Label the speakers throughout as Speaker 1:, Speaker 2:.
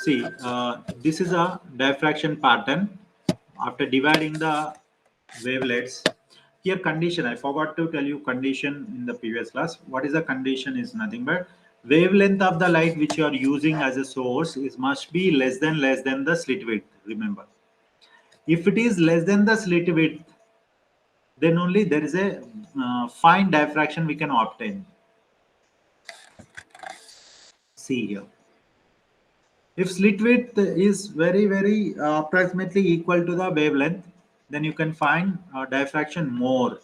Speaker 1: See, this is a diffraction pattern. After dividing the wavelets, here condition, I forgot to tell you condition in the previous class. What is the condition is nothing but wavelength of the light which you are using as a source is must be less than the slit width. Remember, if it is less than the slit width, then only there is a fine diffraction we can obtain. See here. If slit width is very approximately equal to the wavelength, then you can find diffraction more.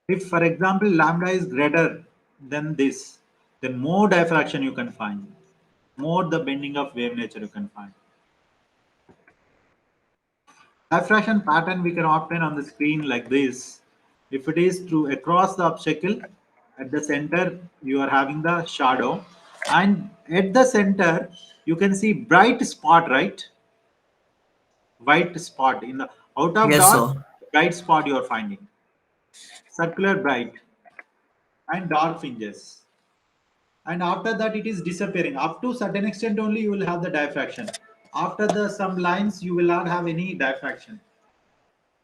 Speaker 1: If, for example, lambda is greater than this, then more diffraction you can find, more the bending of wave nature you can find. Diffraction pattern we can obtain on the screen like this. If it is through across the obstacle, at the center you are having the shadow, and at the center you can see bright spot, right? White spot in the out of
Speaker 2: Yes,
Speaker 1: dark,
Speaker 2: sir.
Speaker 1: bright spot you are finding, circular bright and dark fringes, and after that it is disappearing. Up to certain extent only you will have the diffraction. After the some lines you will not have any diffraction.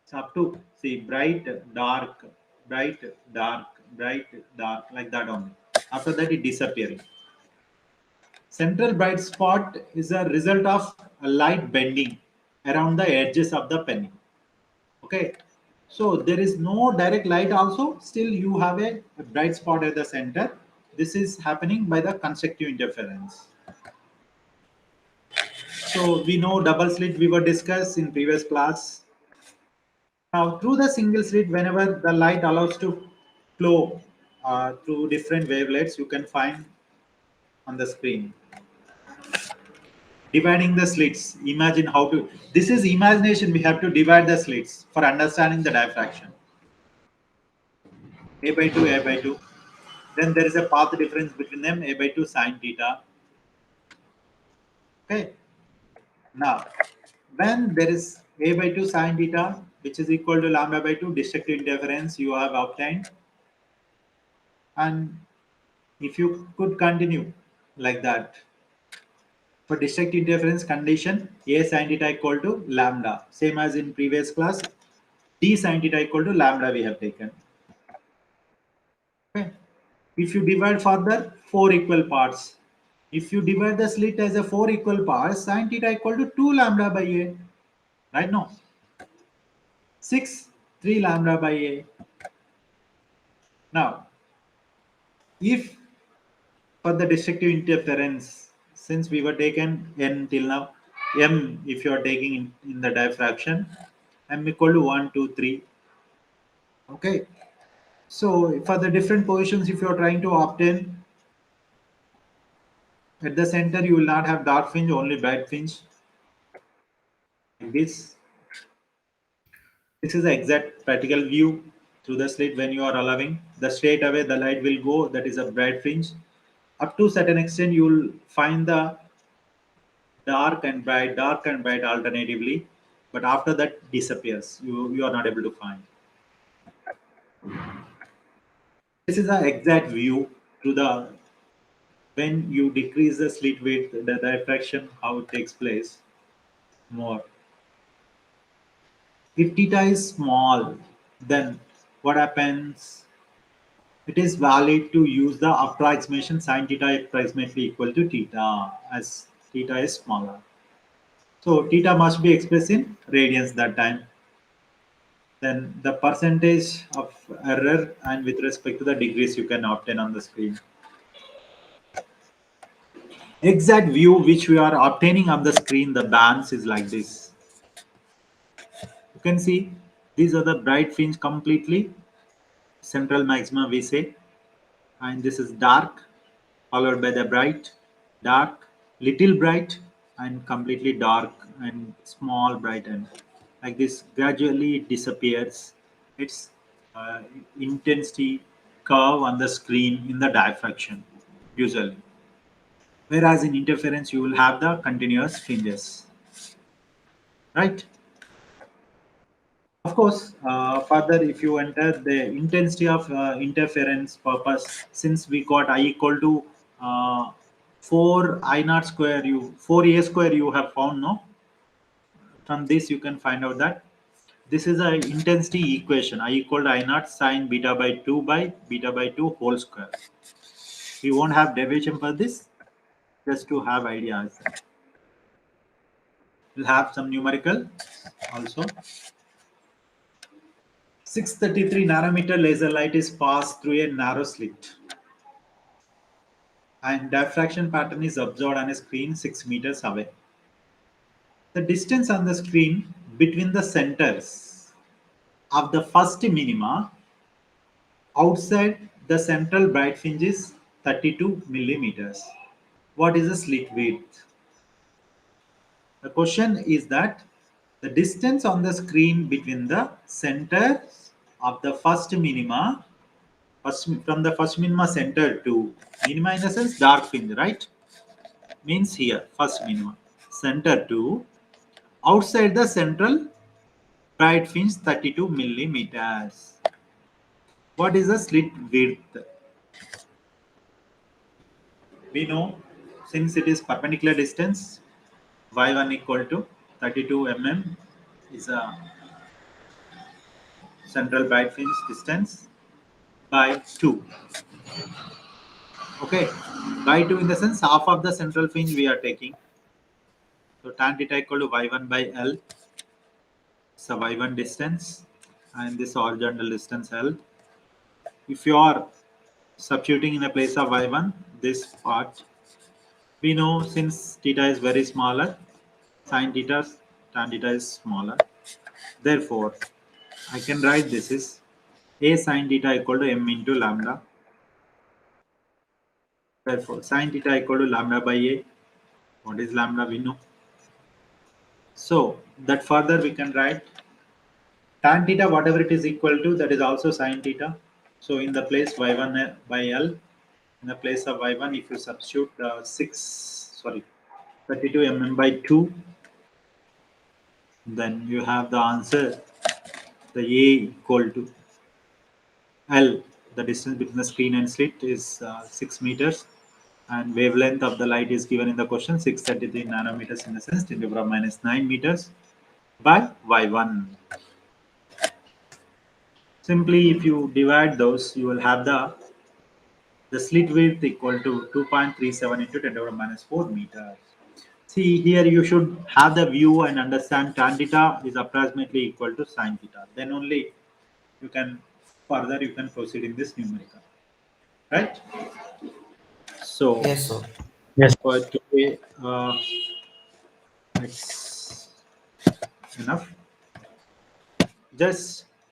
Speaker 1: It's up to see bright dark, bright dark, bright dark, like that only. After that it disappearing. Central bright spot is a result of a light bending around the edges of the penny. Okay, so there is no direct light also, still you have a bright spot at the center. This is happening by the constructive interference. So we know double slit we were discussed in previous class. Now through the single slit, whenever the light allows to flow through different wavelets, you can find on the screen. Dividing the slits, imagine how to, this is imagination, we have to divide the slits for understanding the diffraction. A by 2, A by 2. Then there is a path difference between them, A by 2 sine theta. Okay. Now, when there is A by 2 sine theta, which is equal to lambda by 2, destructive interference you have obtained. And if you could continue like that, for destructive interference condition, A sine theta equal to lambda. Same as in previous class, D sine theta equal to lambda we have taken. Okay. If you divide further, 4 equal parts. If you divide the slit as a 4 equal parts, sine theta equal to 2 lambda by A. Right now, 6, 3 lambda by A. Now, if for the destructive interference, since we were taken n till now, m if you are taking in the diffraction, m equal to 1, 2, 3. Okay. So for the different positions, if you are trying to obtain at the center, you will not have dark fringe, only bright fringe. Like this. This is the exact practical view through the slit when you are allowing the straight away the light will go, that is a bright fringe. Up to certain extent you will find the dark and bright alternatively, but after that disappears. You are not able to find. This is the exact view through the when you decrease the slit width, the diffraction, how it takes place more. If theta is small, then what happens? It is valid to use the approximation sine theta approximately equal to theta as theta is smaller. So theta must be expressed in radians that time. Then the percentage of error and with respect to the degrees you can obtain on the screen. Exact view which we are obtaining on the screen, the bands is like this. You can see these are the bright fringe completely, central maxima we say, and this is dark, followed by the bright, dark, little bright, and completely dark and small bright, and like this gradually it disappears. Its uh, intensity curve on the screen in the diffraction usually. Whereas in interference you will have the continuous fringes, right? Of course, further if you enter the intensity of interference purpose, since we got I equal to uh, 4 I naught square, 4a square you have found, no? From this you can find out that this is a intensity equation. I equal to I naught sine beta by beta by 2 whole square. We won't have derivation for this, just to have ideas. We'll have some numerical also. 633 nanometer laser light is passed through a narrow slit, and diffraction pattern is observed on a screen 6 meters away. The distance on the screen between the centers of the first minima outside the central bright fringe is 32 millimeters. What is the slit width? The question is that the distance on the screen between the centers of the first minima, from the first minima center to minima in the sense dark fringe, right? Means here first minima center to outside the central bright fringe 32 millimeters. What is the slit width? We know, since it is perpendicular distance, y1 equal to 32 mm is a central bright fringe distance by 2. Okay, by 2 in the sense half of the central fringe we are taking. So tan theta equal to y1 by L. It's a y1 distance and this horizontal distance L. If you are substituting in the place of y1, this part, we know since theta is very smaller, sin theta, tan theta is smaller. Therefore, I can write this is a sin theta equal to m into lambda. Therefore, sin theta equal to lambda by a. What is lambda? We know. So that further we can write tan theta, whatever it is equal to, that is also sin theta. So in the place y1 by L, in the place of y1, if you substitute 32 mm by 2, then you have the answer. The A equal to L, the distance between the screen and slit is 6 meters, and wavelength of the light is given in the question 633 nanometers in the sense 10 to the power minus 9 meters by y1. Simply, if you divide those, you will have the slit width equal to 2.37 into 10 to the power minus 4 meters. See, here you should have the view and understand tan theta is approximately equal to sin theta. Then only you can proceed in this numerical, right? So
Speaker 2: Yes, sir.
Speaker 3: Yes.
Speaker 1: for today, it's enough. Just